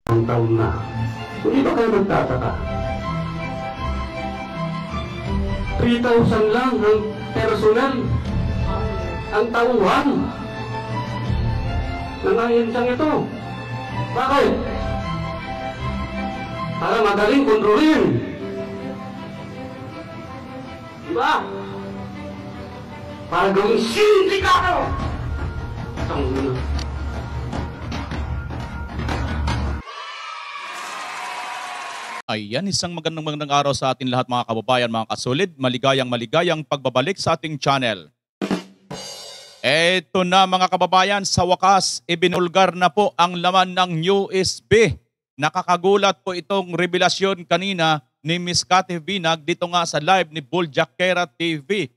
Ang taon na. Hindi ba kayo nagtataka? 3,000 lang ang personal. Ang tauhan. Nangayinsang ito. Bakit? Para madaling kontrolin. Diba? Para gawing sindikato. Tangina. Ayan, isang magandang araw sa atin lahat mga kababayan, mga kasulid. Maligayang pagbabalik sa ating channel. Eto na mga kababayan, sa wakas, ibinulgar na po ang laman ng USB. Nakakagulat po itong revelasyon kanina ni Miss Cathy Vinag dito nga sa live ni Bull Jackera TV.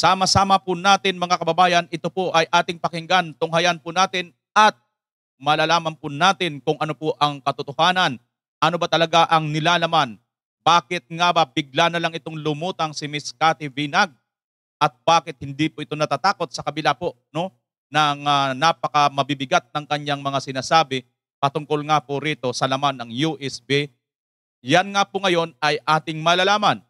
Sama-sama po natin mga kababayan, ito po ay ating pakinggan, tunghayan po natin at malalaman po natin kung ano po ang katotohanan. Ano ba talaga ang nilalaman? Bakit nga ba bigla na lang itong lumutang si Miss Cathy Vinag? At bakit hindi po ito natatakot sa kabila po no, ng napaka mabibigat ng kanyang mga sinasabi patungkol nga po rito sa laman ng USB? Yan nga po ngayon ay ating malalaman.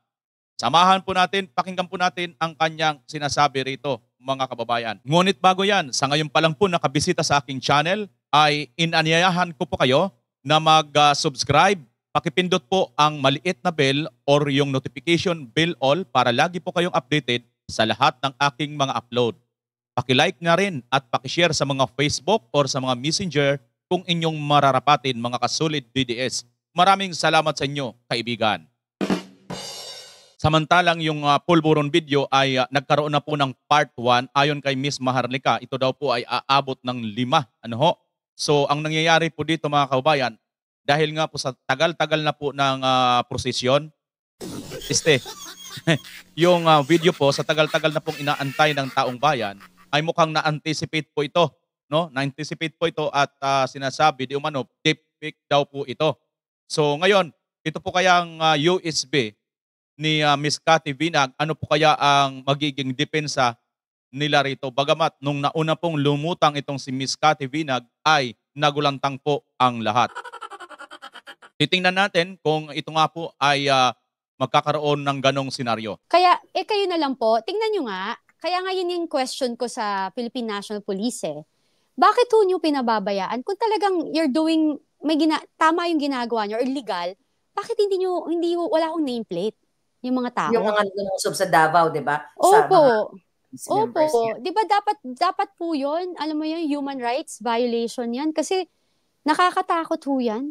Samahan po natin, pakinggan po natin ang kanyang sinasabi rito mga kababayan. Ngunit bago yan, sa ngayon pa lang po nakabisita sa aking channel, ay inanyayahan ko po kayo na mag-subscribe. Pakipindot po ang maliit na bell or yung notification bell all para lagi po kayong updated sa lahat ng aking mga upload. Pakilike na rin at pakishare sa mga Facebook or sa mga messenger kung inyong mararapatin mga kasulid DDS. Maraming salamat sa inyo, kaibigan. Samantalang yung pulburon video ay nagkaroon na po ng part 1 ayon kay Miss Maharlika. Ito daw po ay aabot ng 5. Ano ho? So ang nangyayari po dito mga kababayan, dahil nga po sa tagal-tagal na po ng prosesyon, yung video po sa tagal-tagal na pong inaantay ng taong bayan, ay mukhang na-anticipate po ito. No? Na-anticipate po ito at sinasabi, di umano, deepfake daw po ito. So ngayon, ito po kayang USB ni Miss Cathy Vinag, ano po kaya ang magiging depensa nila rito? Bagamat nung nauna pong lumutang itong si Miss Cathy Vinag ay nagulantang po ang lahat. Titingnan natin kung ito nga po ay magkakaroon ng ganong senaryo. Kaya, kayo na lang po, tingnan nyo nga, kaya nga yun yung question ko sa Philippine National Police Bakit ho nyo pinababayaan? Kung talagang you're doing, tama yung ginagawa nyo or legal, bakit wala akong nameplate yung mga tao? Yung mga lumusob sa Davao, di ba? Opo. Opo. Di ba dapat po yun? Alam mo yun, human rights violation yan. Kasi nakakatakot ho yan.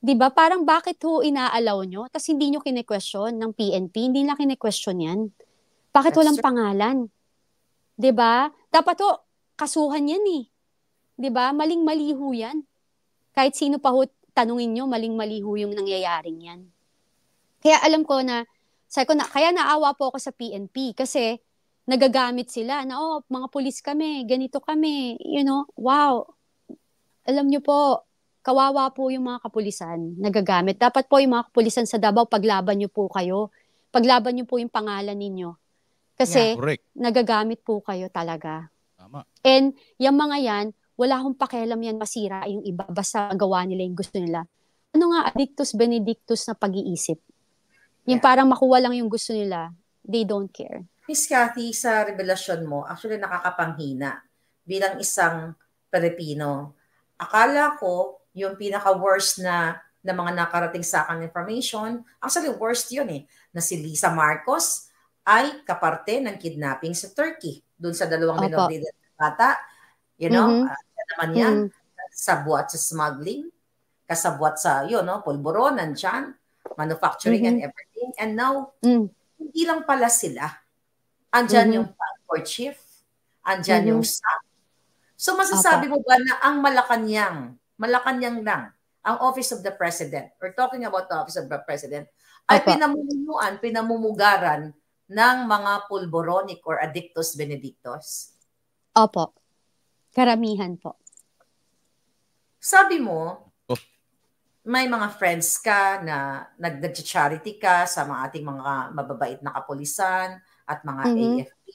Di ba? Parang bakit ho inaalaw nyo? Tapos hindi nyo kine-question ng PNP. Hindi nila kine-question yan. Bakit walang pangalan? Di ba? Dapat ho, kasuhan yan Di ba? Maling-mali ho yan. Kahit sino pa ho tanungin nyo, maling-mali ho yung nangyayaring yan. Kaya alam ko na, kaya naawa po ako sa PNP kasi nagagamit sila na, mga pulis kami, ganito kami, wow. Alam nyo po, kawawa po yung mga kapulisan nagagamit. Dapat po yung mga kapulisan sa Davao, paglaban nyo po kayo. Paglaban nyo po yung pangalan ninyo. Kasi nagagamit po kayo talaga. Tama. And yung mga yan, wala akong pakialam yan masira yung iba. Basta gawa nila yung gusto nila. Ano nga, addictus benedictus na pag-iisip. Yung parang makuha lang yung gusto nila. They don't care. Miss Cathy, sa revelasyon mo, actually nakakapanghina bilang isang Pilipino. Akala ko, yung pinaka-worst na mga nakarating sa akin information, actually worst yun na si Lisa Marcos ay kaparte ng kidnapping sa Turkey. Doon sa 2 minor de edad na bata. Naman yan, sabuat sa smuggling, kasabwat sa, pulburon, nandyan, manufacturing and everything. And now, hindi lang pala sila. Andyan yung passport chief, andyan yung staff. So masasabi mo ba na ang Malacanang lang, ang Office of the President, we're talking about the Office of the President, ay pinamumugaran ng mga pulboronic or addictus benedictus? Opo. Karamihan po. Sabi mo, may mga friends ka na nag-charity ka sa ating mga mababait na kapulisan at mga AFP.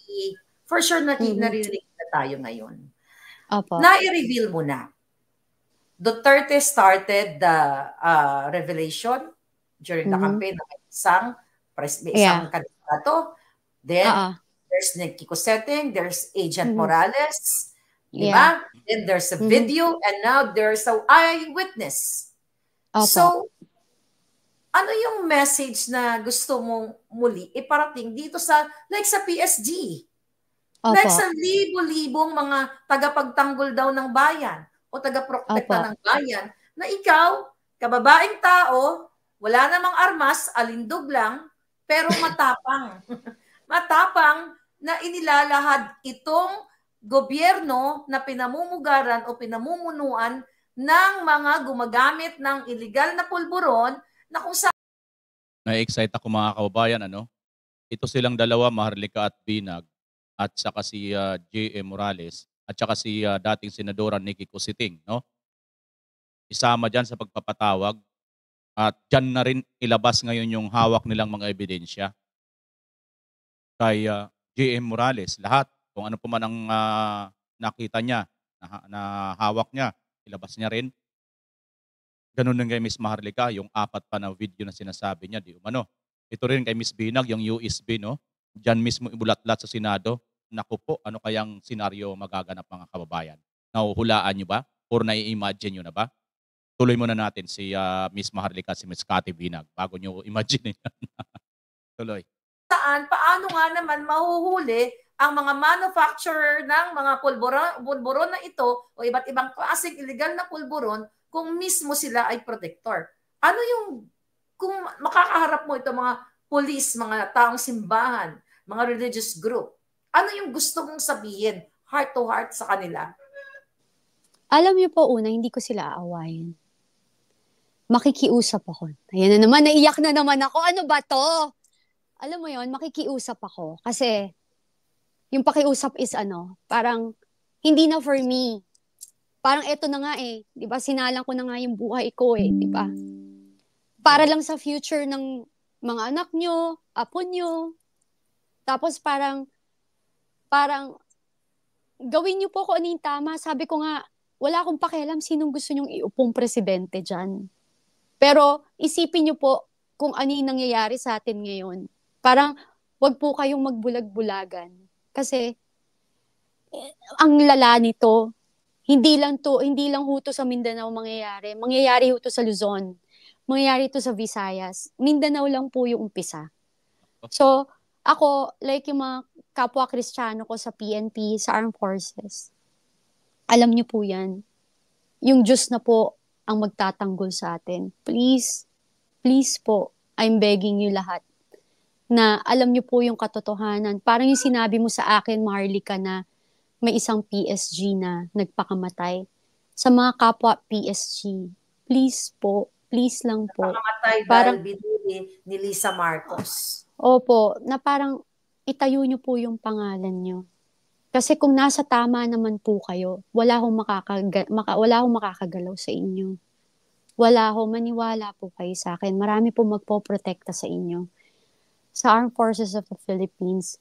For sure, naririnig na tayo ngayon. Opo. Na-reveal mo na Duterte started the revelation during the campaign ng isang kandidato. Then, there's Nick Kiko Setting, there's Agent Morales, di ba? Then there's a video, and now there's an eyewitness. So, ano yung message na gusto mong muli iparating dito sa, like sa PSG? Like sa libo-libong mga tagapagtanggol daw ng bayan o tagaprotekta ng bayan, na ikaw, kababaeng tao, wala namang armas, alindog lang, pero matapang. Matapang na inilalahad itong gobyerno na pinamumugaran o pinamumunuan ng mga gumagamit ng illegal na pulburon na kung saan... Na-excite ako mga kababayan, Ito silang dalawa, Maharlika at Binag, at saka si J.M. Morales, at saka si dating Senadora Nikki Cositing, Isama dyan sa pagpapatawag, at dyan na rin ilabas ngayon yung hawak nilang mga ebidensya. Kay J.M. Morales, lahat, kung ano po man ang nakita niya, na hawak niya, ilabas niya rin. Ganun din kay Miss Maharlika, yung 4 pa na video na sinasabi niya, di umano. Ito rin kay Miss Binag, yung USB, Diyan mismo ibulatlat sa Senado. Naku po, ano kayang senaryo magaganap mga kababayan? Nahuhulaan niyo ba? Or nai-imagine niyo na ba? Tuloy muna natin si Miss Maharlika, si Miss Cathy Binag, bago niyo imagine yan. Tuloy. Paano nga naman mahuhuli ang mga manufacturer ng mga pulburon na ito o iba't ibang klaseng illegal na pulburon kung mismo sila ay protector? Ano yung, kung makakaharap mo ito mga police, mga taong simbahan, mga religious group, ano yung gusto mong sabihin heart to heart sa kanila? Alam niyo po, una, hindi ko sila aawayin. Makikiusap ako. Ayan na naman, naiyak na naman ako. Ano ba to? Alam mo yon, makikiusap ako. Kasi, yung pakiusap is parang, hindi na for me. Parang eto na nga di ba? Sinalang ko na nga yung buhay ko di ba? Para lang sa future ng mga anak nyo, apo nyo. Tapos parang, gawin nyo po kung ano yung tama. Sabi ko nga, wala akong pakialam sinong gusto nyong iupong presidente dyan. Pero, isipin nyo po kung ano yung nangyayari sa atin ngayon. Parang, wag po kayong magbulag-bulagan. Kasi, ang lala nito, hindi lang ho to sa Mindanao mangyayari. Mangyayari ho to sa Luzon. Mangyayari to sa Visayas. Mindanao lang po yung umpisa. So, ako, like yung mga kapwa Kristiyano ko sa PNP, sa Armed Forces, alam niyo po yan. Yung Diyos na po ang magtatanggol sa atin. Please, please po, I'm begging you lahat na alam niyo po yung katotohanan. Parang yung sinabi mo sa akin, Maharlika, na may isang PSG na nagpakamatay. Sa mga kapwa PSG, please po, please lang po. Nagpakamatay dahil binili ni Lisa Marcos. Opo, na parang itayo niyo po yung pangalan niyo. Kasi kung nasa tama naman po kayo, wala hong makakagalaw sa inyo. Wala hong, maniwala po kayo sa akin. Marami po magpoprotekta sa inyo. Sa Armed Forces of the Philippines,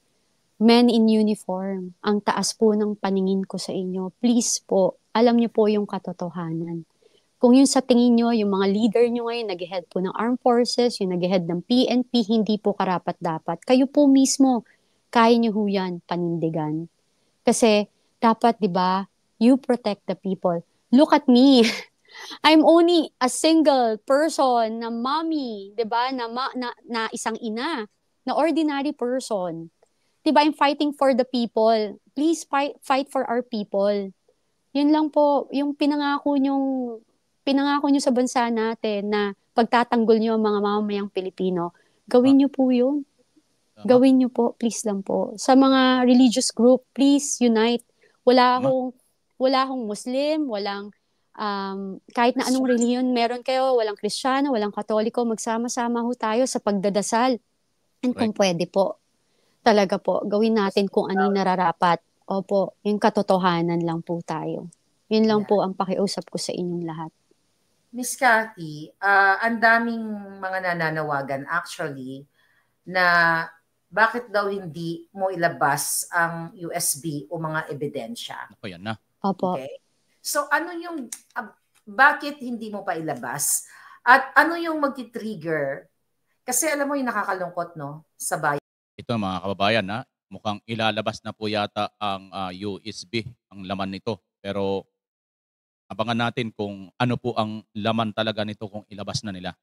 men in uniform, ang taas po ng paningin ko sa inyo. Please po, alam niyo po yung katotohanan. Kung yun sa tingin nyo, yung mga leader nyo ngayon, nag-head po ng Armed Forces, yung nag-head ng PNP, hindi po karapat-dapat. Kayo po mismo, kaya nyo ho yan panindigan. Kasi, dapat, di ba, you protect the people. Look at me. I'm only a single person na mommy, di ba, na isang ina, na ordinary person. Di ba, I'm fighting for the people. Please fight for our people. Yun lang po, yung pinangako nyo sa bansa natin na pagtatanggol nyo ang mga mamamayang Pilipino, gawin nyo po yun. Gawin nyo po, please lang po. Sa mga religious group, please unite. Wala hong Muslim, walang kahit na anong reliyon meron kayo, walang Kristiyano, walang Katoliko, magsama-sama ho tayo sa pagdadasal. And kung pwede po, talaga po, gawin natin kung ano yung nararapat. Opo, yung katotohanan lang po tayo. Yun lang po ang pakiusap ko sa inyong lahat. Miss Cathy, ang daming mga nananawagan actually na bakit daw hindi mo ilabas ang USB o mga ebidensya. Ako yan na. Opo. Okay? So ano yung bakit hindi mo pa ilabas? At ano yung magti-trigger? Kasi alam mo yung nakakalungkot, no? Sa bayan. Ito mga kababayan, mukhang ilalabas na po yata ang USB, ang laman nito. Pero abangan natin kung ano po ang laman talaga nito kung ilabas na nila.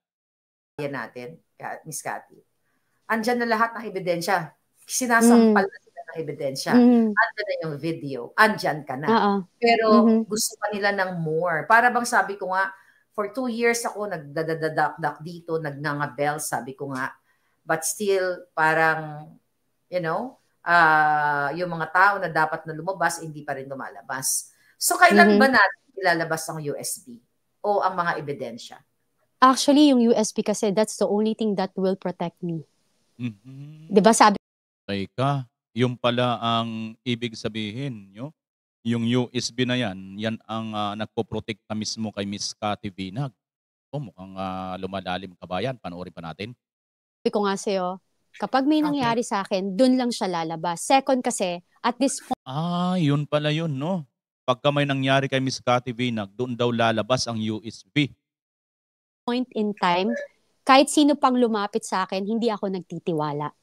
Natin, Miss Cathy. Andyan na lahat ng ebidensya. Sinasampal na sila ng ebidensya. Andyan na yung video. Andyan ka na. Pero gusto pa nila ng more. Para bang sabi ko nga, for 2 years ako nagdadadakdak dito, nagnangabel, sabi ko nga. But still, parang, you know, yung mga tao na dapat na lumabas, hindi pa rin lumalabas. So, kailan ba natin ilalabas ang USB o ang mga ebidensya? Actually, yung USB kasi, that's the only thing that will protect me. Diba sabi? Teka, yung pala ang ibig sabihin nyo. Yung USB na yan ang nagpo-protect mismo kay Miss Cathy Vinag. Mukhang lumalalim kabayan. Panoorin pa natin. Sabi ko nga sa'yo, kapag may nangyari sa akin, dun lang siya lalabas. Second kasi, at this point, yun pala yun, no? Pagka may nangyari kay Miss Cathy Vinag, doon daw lalabas ang USB. point in time, kahit sino pang lumapit sa akin, hindi ako nagtitiwala.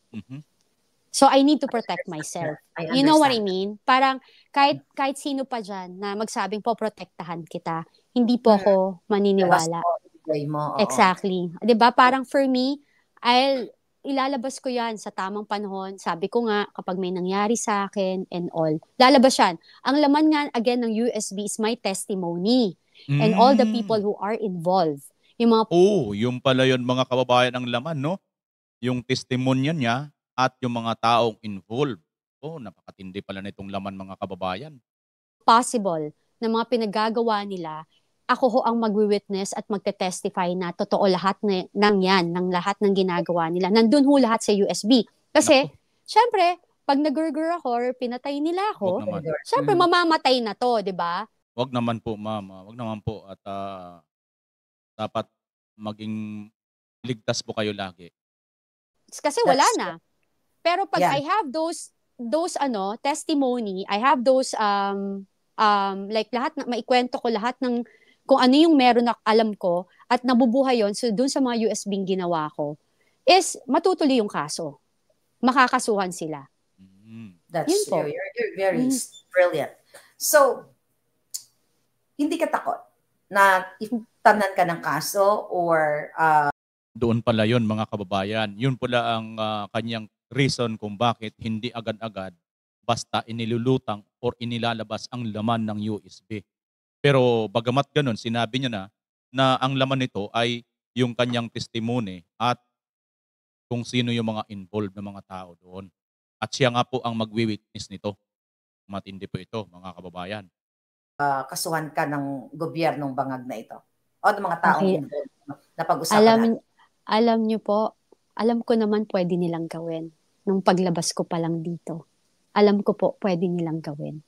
So I need to protect myself. You know what I mean? Parang kahit sino pa dyan na magsabing po protektahan kita, hindi po ako maniniwala. Exactly. 'Di ba? Parang for me, ilalabas ko 'yan sa tamang panahon. Sabi ko nga kapag may nangyari sa akin and all, lalabas 'yan. Ang laman nga again ng USB is my testimony and all the people who are involved. Yung mga yung pala yun mga kababayan ang laman, no? Yung testimonya niya at yung mga taong involved. Napakatindi pala nitong laman mga kababayan. Possible na mga pinagagawa nila, ako ho ang magwi-witness at magte-testify na totoo lahat ng yan, ng lahat ng ginagawa nila. Nandun ho lahat sa USB. Kasi, syempre, pag nag-gurgur ako or pinatay nila ako, syempre mamamatay na to, di ba? Wag naman po, ma'am. Wag naman po. At dapat maging ligtas po kayo lagi. Kasi wala na. Pero pag I have those testimony, I have those like lahat na maikwento ko lahat ng kung ano yung meron na alam ko at nabubuhay yon, so dun sa mga USB ginawa ko is matutuloy yung kaso. Makakasuhan sila. That's true. You're very brilliant. So, hindi ka takot na itanan ka ng kaso or doon pala yun mga kababayan. Yun pala ang kanyang reason kung bakit hindi agad-agad basta inilulutang or inilalabas ang laman ng USB. Pero bagamat ganun, sinabi niya na ang laman nito ay yung kanyang testimony at kung sino yung mga involved na mga tao doon. At siya nga po ang magwi-witness nito. Matindi po ito mga kababayan. Kasuhan ka ng gobyernong bangag na ito o ng mga taong involved na pag-usapan alam niyo po, alam ko naman pwede nilang gawin nung paglabas ko pa lang dito. Alam ko po pwede nilang gawin.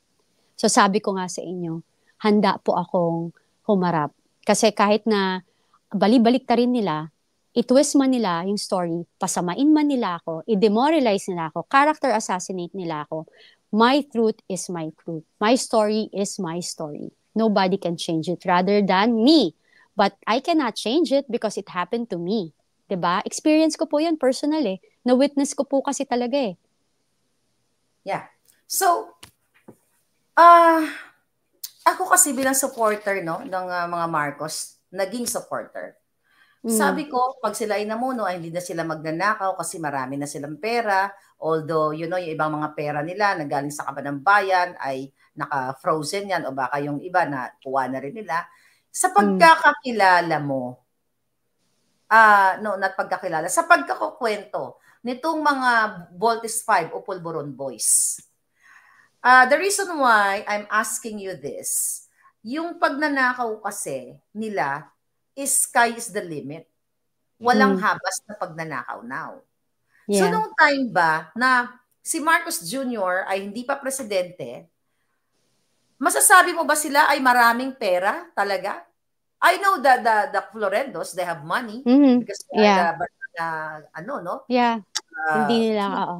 So sabi ko nga sa inyo, handa po akong humarap. Kasi kahit na balik-balik ta rin nila, i-twist man nila yung story, pasamain man nila ako, i-demoralize nila ako, character assassinate nila ako, my truth is my truth. My story is my story. Nobody can change it rather than me. But I cannot change it because it happened to me. 'Di ba? Experience ko po 'yan personal eh. Na-witness ko po kasi talaga eh. Yeah. So, ako kasi bilang supporter ng mga Marcos, naging supporter. Sabi ko, pag sila ay namuno, ay hindi na sila magnanakaw kasi marami na silang pera. Although, yung ibang mga pera nila na galing sa kaban ng bayan ay naka-frozen yan o baka yung iba na kuha na rin nila. Sa pagkakakilala mo, sa pagkakukwento nitong mga Voltes 5 o Pulburon Boys, the reason why I'm asking you this, yung pagnanakaw kasi nila, sky is the limit. Walang habas na pagnanakaw now. Yeah. So, nung time ba na si Marcos Jr. ay hindi pa presidente, masasabi mo ba sila ay maraming pera talaga? I know that the Florendos, they have money because Yeah. no? Yeah. Hindi nila,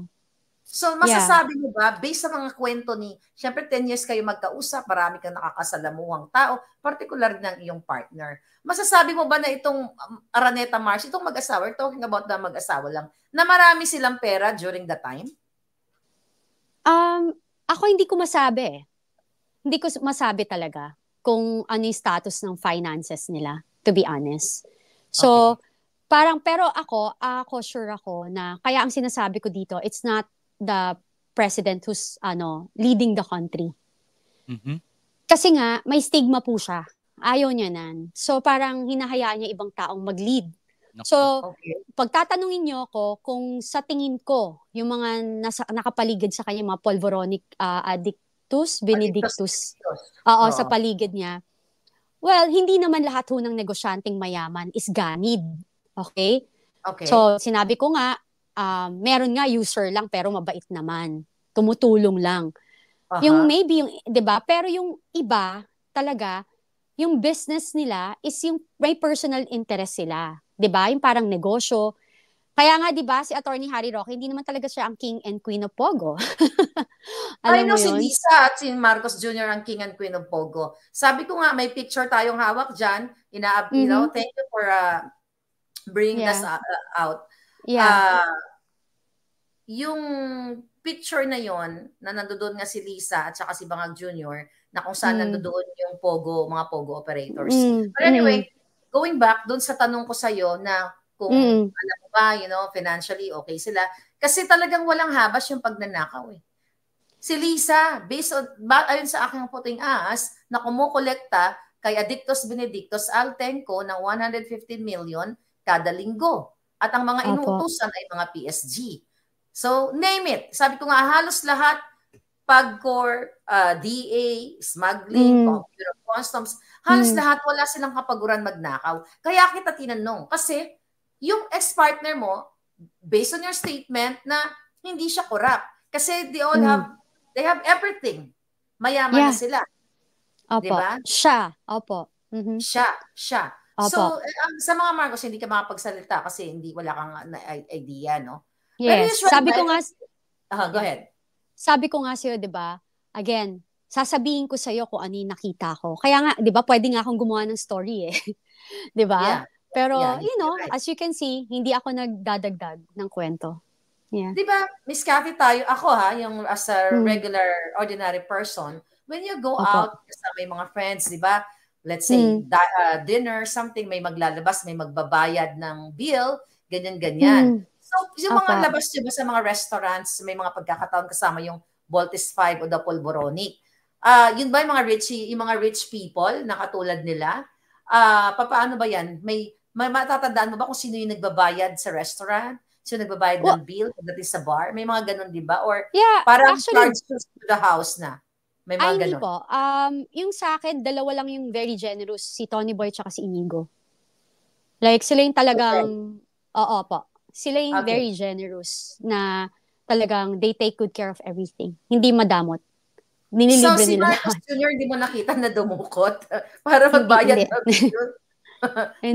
So, masasabi mo ba, based sa mga kwento siyempre 10 years kayo magkausap, marami kang nakakasalamuhang tao, particular ng iyong partner. Masasabi mo ba na itong Araneta Mars, itong mag-asawa, we're talking about the mag-asawa lang, na marami silang pera during the time? Ako hindi ko masabi. Hindi ko masabi talaga kung ano yung status ng finances nila, to be honest. So, pero ako sure ako na, kaya ang sinasabi ko dito, it's not the president who's leading the country. Mhm. Kasi nga, may stigma po siya. Ayaw niya nan. So, parang hinahayaan niya ibang taong mag-lead. So, pagtatanungin niyo ako kung sa tingin ko, yung mga nakapaligid sa kanya, mga Polvoronic Addictus, Benedictus, sa paligid niya, well, hindi naman lahat ng negosyanteng mayaman is ganid. Okay? So, sinabi ko nga, meron nga user lang pero mabait naman. Tumutulong lang. Yung maybe, 'di ba? Pero yung iba, talaga, yung business nila is yung may personal interest sila. 'Di ba? Yung parang negosyo. Kaya nga, 'di ba, si Attorney Harry Roque, hindi naman talaga siya ang king and queen of Pogo. Alam mo si Lisa at si Marcos Jr. ang king and queen of Pogo. Sabi ko nga, may picture tayong hawak dyan. Thank you for bringing this out. Yeah. Yung picture na yon na nandoon nga si Lisa at saka si Bangag Jr. na kung saan nandoon yung Pogo, mga Pogo operators. But anyway, going back doon sa tanong ko sa'yo na kung alam mo ba, financially okay sila. Kasi talagang walang habas yung pagnanakaw eh. Si Lisa, ayon sa aking puting ahas, na kumukolekta kay Addictus Benedictus Altenco ng 150 million kada linggo. At ang mga inuutusan ay mga PSG. So, name it. Sabi ko nga, halos lahat, PAGCOR, DA, smuggling, computer customs, halos lahat wala silang kapaguran magnakaw. Kaya kita tinanong. Kasi, yung ex-partner mo, based on your statement, na hindi siya corrupt. Kasi they have everything. Mayaman na sila. Diba? Siya. Siya. So, sa mga Marcos, hindi ka makapagsalita kasi wala kang idea, no? Yes. Sabi ko nga, go ahead. Sabi ko nga sa'yo, di ba? Again, sasabihin ko sa'yo kung ano yung nakita ko. Kaya nga, di ba, pwede nga akong gumawa ng story eh. Di ba? Pero, right. As you can see, hindi ako nagdadagdag ng kwento. Yeah. Di ba, Miss Cathy ako yung as a regular, ordinary person, when you go out, may mga friends, di ba? Let's say, dinner, something, may maglalabas, may magbabayad ng bill, ganyan-ganyan. So, yung mga labas nyo ba sa mga restaurants, may mga pagkakataon kasama yung Baltis 5 o the Polvoronic. Yun ba yung mga rich people na katulad nila? Paano ba yan? May matatandaan mo ba kung sino yung nagbabayad sa restaurant? Sino nagbabayad ng bill pagdating sa bar? May mga ganun, di ba? Or parang charge to the house na? May mga ganun. Hindi po. Yung sa akin, dalawa lang yung very generous. Si Tony Boy tsaka si Inigo. Like, sila yung talagang, sila yung very generous na talagang they take good care of everything. Hindi madamot. Nililibre si nila. Marcos Jr. hindi mo nakita na dumukot para magbayad ng bill?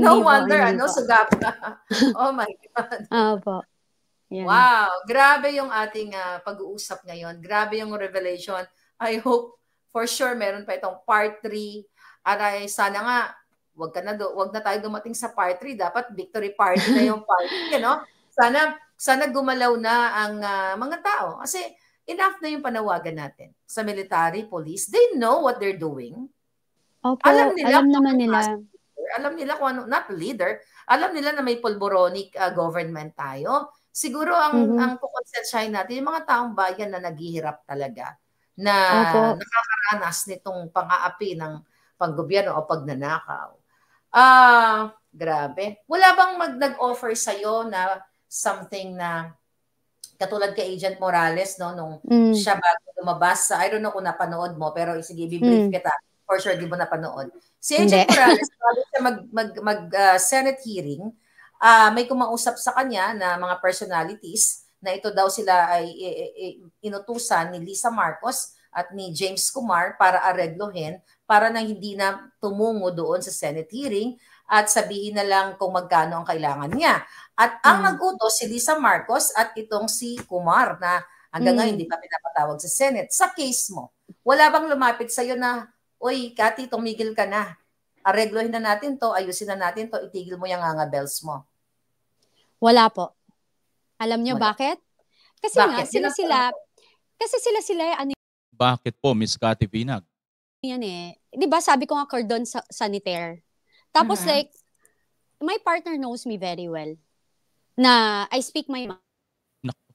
No wonder, sugap ka. Oh my God. Opo. Yeah. Wow, grabe yung ating pag-uusap ngayon. Grabe yung revelation. I hope for sure meron pa itong part 3. At sana nga, wag na tayo dumating sa part 3. Dapat victory party na yung part 3, Sana gumalaw na ang mga tao. Kasi enough na yung panawagan natin sa military, police. They know what they're doing. Opo, alam naman nila. Alam nila kung ano, not leader, alam nila na may Polvoronic government tayo. Siguro ang kukonsensyahin natin, yung mga taong bayan na naghihirap talaga, na nakakaranas nitong pang-aapi ng panggobyerno o pagnanakaw. Grabe. Wala bang nag-offer sa'yo na something na katulad kay Agent Morales, nung siya bago lumabas, I don't know kung napanood mo, pero sige, bibrief kita. For sure, di mo napanood. Si Agent Morales, bago siya mag-Senate hearing, may kumausap sa kanya na mga personalities na ito daw sila ay inutusan ni Lisa Marcos at ni James Kumar para areglohin para na hindi na tumungo doon sa Senate hearing at sabihin na lang kung magkano ang kailangan niya. At ang nag-utos si Lisa Marcos at itong si Kumar na Hanggang ngayon, hindi pa pinapatawag sa Senate. Sa case mo, wala bang lumapit sa'yo na, uy, Cathy, tumigil ka na. Areglohin na natin to, ayusin na natin to, itigil mo yung bells mo. Wala po. Alam niyo Wala. bakit? Kasi Bakit? kasi sila, ano Bakit po, Miss Cathy Binag? yan eh. Di ba sabi ko nga cordon sanitaire. Tapos like, my partner knows me very well. Na I speak my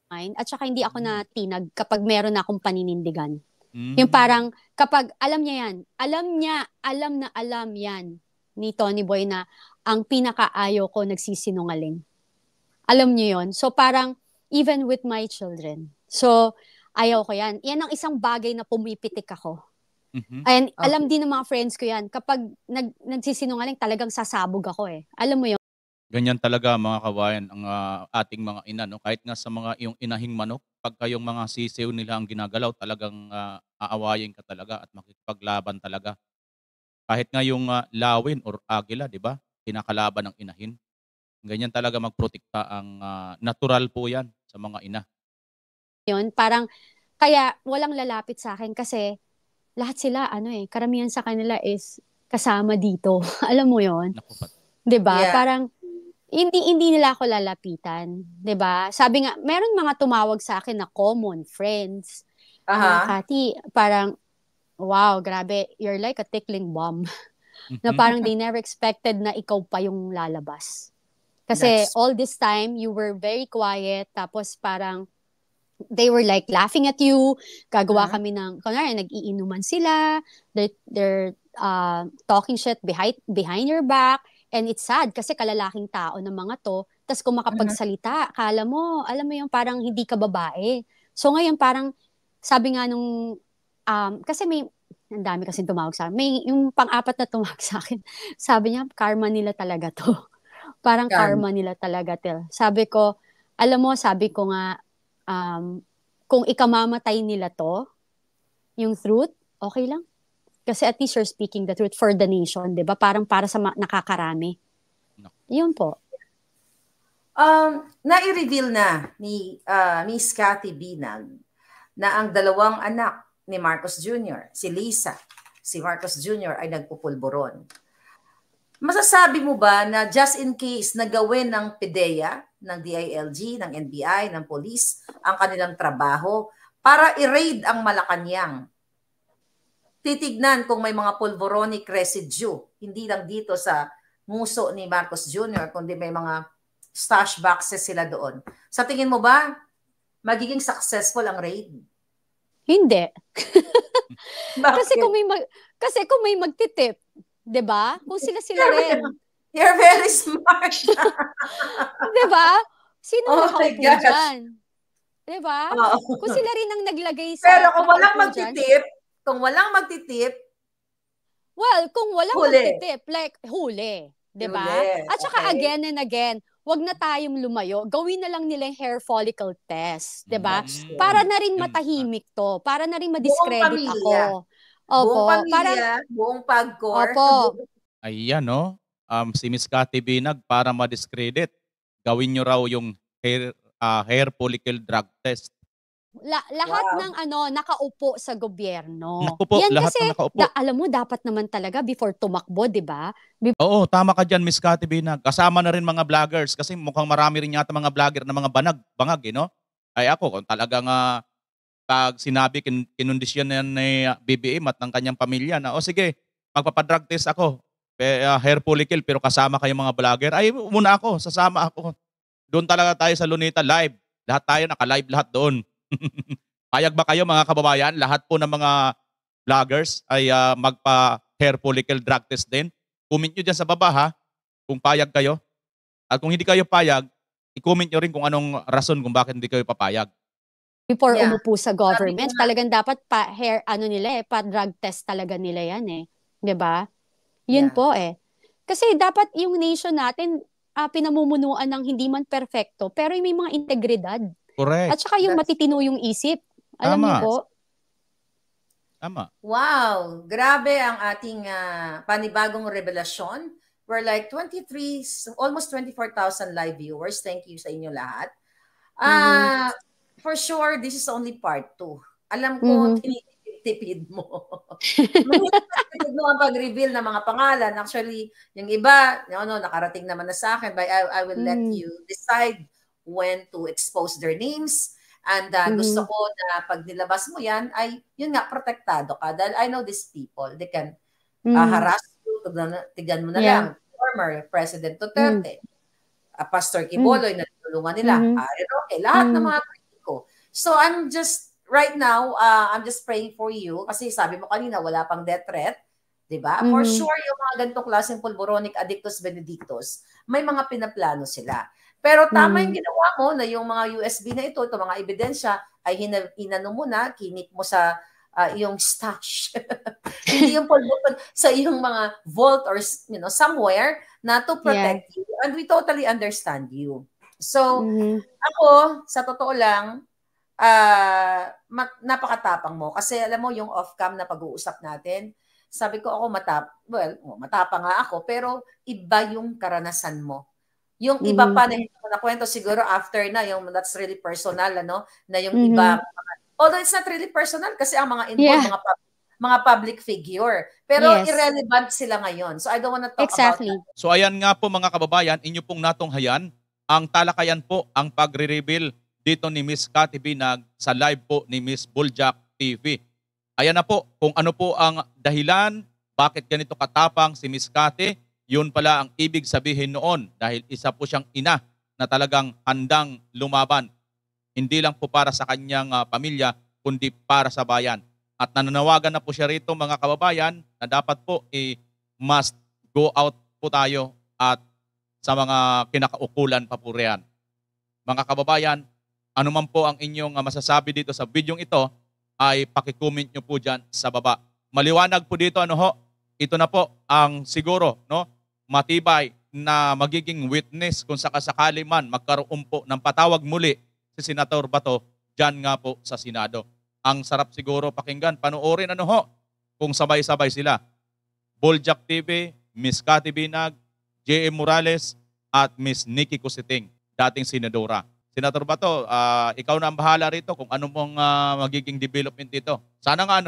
mind at saka hindi ako natinag kapag meron akong paninindigan. Yung parang kapag alam niya yan, alam yan ni Tony Boy na ang pinakaayaw ko nagsisinungaling. Alam niyo yon. So parang even with my children. So ayaw ko yan. Yan ang isang bagay na pumipitik ako. And alam din ng mga friends ko yan. Kapag nagsisinungaling, talagang sasabog ako eh. Alam mo yun? Ganyan talaga mga kabayan ang ating mga ina. No? Kahit nga sa mga iyong inahing manok, pagka yung mga sisiw nila ang ginagalaw, talagang aawayin ka talaga at makikipaglaban talaga. Kahit nga yung lawin or agila, di ba? Kinakalaban ng inahin. Ganyan talaga magprotekta ang natural po yan sa mga ina. Yun, parang kaya walang lalapit sa akin kasi lahat sila, karamihan sa kanila is kasama dito. Alam mo yon, 'di ba? Yeah. Parang hindi nila ako lalapitan, 'di ba? Sabi nga, meron mga tumawag sa akin na common friends. Cathy, parang wow, grabe, you're like a tickling bomb. Na parang they never expected na ikaw pa yung lalabas. Kasi all this time you were very quiet, tapos parang they were like laughing at you, gagawa kami ng, kunwari, nag-iinuman sila, they're talking shit behind your back, and it's sad kasi kalalaking tao ng mga to, tas kung makapagsalita, alam mo yung parang hindi ka babae. So ngayon parang, sabi nga nung, kasi ang dami kasing tumawag sa akin, may yung pang-apat na tumawag sa akin, sabi niya, karma nila talaga to. Parang karma nila talaga to. Sabi ko, alam mo, sabi ko nga, kung ikamamatay nila to, yung truth, okay lang. Kasi at least you're speaking the truth for the nation, di ba? Parang para sa nakakarami. No. Yun po. Na-reveal na ni Miss Cathy Binag na ang dalawang anak ni Marcos Jr., si Lisa, si Marcos Jr. ay nagpupulburon. Masasabi mo ba na just in case na gawin ng PDEA, ng DILG, ng NBI, ng police, ang kanilang trabaho para i-raid ang Malacanang, titignan kung may mga pulveronic residue, hindi lang dito sa nguso ni Marcos Jr., kundi may mga stash boxes sila doon. Sa tingin mo ba, magiging successful ang raid? Hindi. Kasi kung may magtitip, 'di ba? Kung sila rin. You're very smart. 'Di ba? Sino makaupo dyan? 'Di ba? Kung sila rin ang naglagay sa... Pero kung walang magtitip, well, kung walang magtitip, like huli, 'di ba? At saka again and again, wag na tayong lumayo. Gawin na lang nila yung hair follicle test, 'di ba? Para na rin matahimik to, para na rin ma-discredit ako. Opo, buong pamilya, buong pagkor. Opo. Ayan, no? Si Miss Cathy Binag, para ma-discredit, gawin nyo raw yung hair follicle drug test. Lahat ng nakaupo sa gobyerno. Yan lahat kasi, nakaupo. Alam mo, dapat naman talaga before tumakbo, di ba? Oo, tama ka dyan, Miss Cathy Binag. Kasama na rin mga vloggers kasi mukhang marami rin yata mga vlogger na mga bangag, no? Ay ako, kung talagang pag sinabi, kinondisyon yan ni BBM at ng kanyang pamilya na, sige, magpapadrug test ako, hair follicle, pero kasama kayong mga vlogger, ay muna ako, sasama ako. Doon talaga tayo sa Luneta live. Lahat tayo, naka-live lahat doon. Payag ba kayo mga kababayan? Lahat po ng mga vloggers ay magpa-hair follicle drug test din. Comment nyo dyan sa baba ha, kung payag kayo. At kung hindi kayo payag, i-comment nyo rin kung anong rason kung bakit hindi kayo papayag. Before umupo sa government, talagang dapat pa-hair, pa-drug test talaga nila yan eh. 'Di ba? Yun po eh. Kasi dapat yung nation natin, pinamumunuan ng hindi man perfecto, pero may mga integridad. Correct. At saka yung matitino yung isip. Alam niyo po? Tama. Wow, grabe ang ating panibagong revelasyon. We're like 23, almost 24,000 live viewers. Thank you sa inyo lahat. for sure, this is only part 2. Alam ko, tinitipid mo. Tinitipid mo ang pag-reveal ng mga pangalan. Actually, yung iba, nakarating naman na sa akin, but I will let you decide when to expose their names. And gusto ko na pag nilabas mo yan, ay, yun nga, protektado ka. Dahil I know these people, they can harass you, tignan mo na lang, former President Duterte, Pastor Quiboloy, na tulungan nila, okay, lahat ng mga kritiko. So I'm just, right now, I'm just praying for you, kasi sabi mo kanina, wala pang death threat, diba? For sure, yung mga ganitong klaseng pulboronic addictus benedictus, may mga pinaplano sila. Pero tama yung ginawa mo na yung mga USB na ito mga ebidensya, ay hinano mo na, kinip mo sa yung stash. Hindi yung pulburon sa iyong mga vault or somewhere na to protect you. And we totally understand you. So, ako, sa totoo lang, napakatapang mo. Kasi alam mo, yung off-cam na pag-uusap natin, sabi ko ako matapang nga ako, pero iba yung karanasan mo. Yung iba pa na hindi ko nakwento, siguro after na, yung that's really personal, na yung iba, although it's not really personal, kasi ang mga involved, mga public figure. Pero irrelevant sila ngayon. So I don't wanna talk about that. So ayan nga po mga kababayan, inyo pong natunghayan, ang talakayan po, ang pagre-reveal dito ni Miss Cathy Binag sa live po ni Miss Buljak TV. Ayan na po, kung ano po ang dahilan, bakit ganito katapang si Miss Cathy, yun pala ang ibig sabihin noon dahil isa po siyang ina na talagang handang lumaban. Hindi lang po para sa kanyang pamilya, kundi para sa bayan. At nananawagan na po siya rito mga kababayan na dapat po must go out po tayo at sa mga kinakaukulan pa po riyan. Mga kababayan, ano man po ang inyong masasabi dito sa bidyong ito, ay pakicomment nyo po dyan sa baba. Maliwanag po dito, ito na po ang siguro, matibay na magiging witness kung sakasakali man magkaroon po ng patawag muli si Senator Bato dyan nga po sa Senado. Ang sarap siguro pakinggan, panoorin kung sabay-sabay sila. Buljak TV, Miss Cathy Binag, J.M. Morales, at Miss Nikki Cositing, dating senadora. Senator Bato, ikaw na ang bahala rito kung ano mong magiging development dito. Sana nga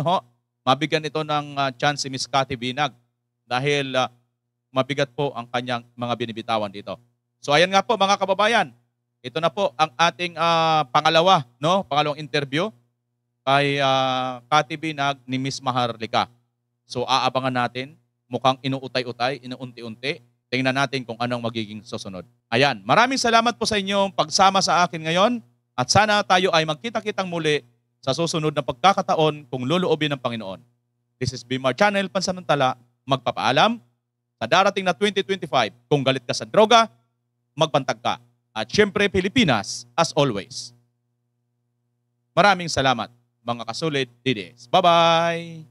mabigyan ito ng chance si Miss Cathy Binag dahil mabigat po ang kanyang mga binibitawan dito. So ayan nga po mga kababayan, ito na po ang ating pangalawang interview kay Cathy Binag ni Miss Maharlika. So aabangan natin, mukhang inuutay-utay, inuunti-unti. Tingnan natin kung anong magiging susunod. Ayan, maraming salamat po sa inyong pagsama sa akin ngayon at sana tayo ay magkita-kitang muli sa susunod na pagkakataon kung luluobin ng Panginoon. This is Bimar Channel, pansamantala, magpapaalam. Sa darating na 2025, kung galit ka sa droga, magpantag ka. At syempre, Pilipinas, as always. Maraming salamat, mga kasulid DDS. Bye-bye!